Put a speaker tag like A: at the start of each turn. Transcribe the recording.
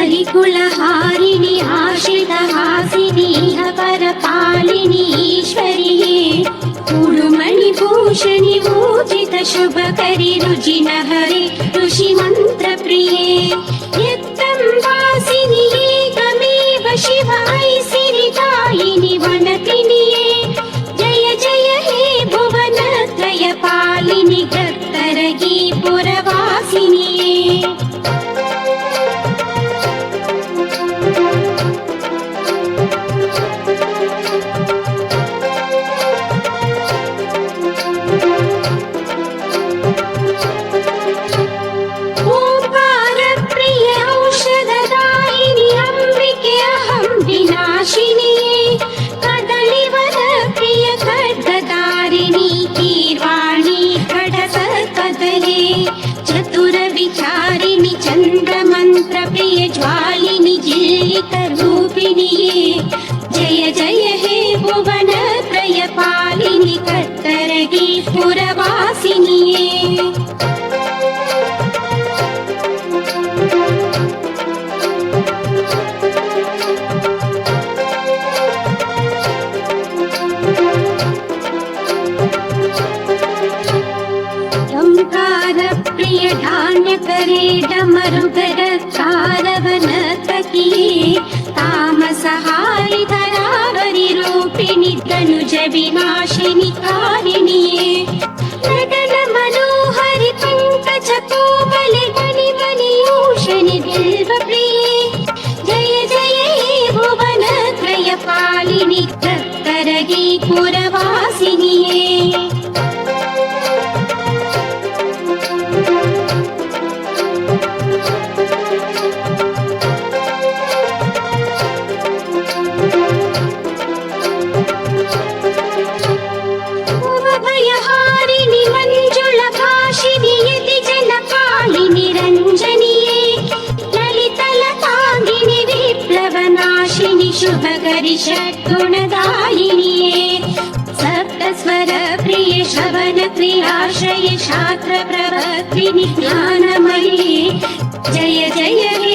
A: हरिकुलहारिणि आश्रितहासिनि इह परपालिनि ईश्वरिये उडुमणिभूषणि ऊर्जित शुभकरि रुजिनहरे ऋषिमन्त्रप्रिये यत्तम्बासिनि एकमेव शिव ऐसिरिदायिनि वनतिनिये जय जय हे भुवनत्रयपालिनि गत्तरगी पुरवासिनिये चतुरविचारिणि चन्द्रमन्त्रप्रिय ज्वालिनि जिल्लितरूपिणिये जय जय हे भुवनत्रयपालिनि कत्तरगी पुरवासिनिये प्रिय धान्यकरे डमरुगरकारवनतकिये तामसहारि धरावरि रूपिणि तनुज विनाशिनि कारिणिये नटन मनोहरि पंकज कोमले मणिमणिभूषणि बिल्वप्रिये जय जय हे भुवनत्रयपालिनि कत्तरगी पुरवासिनिये शुभकरि षड्गुणदायिनिये सप्तस्वर प्रिय शवन प्रियाश्रय शास्त्र प्रवर्तिनि ज्ञानमये जय जय हे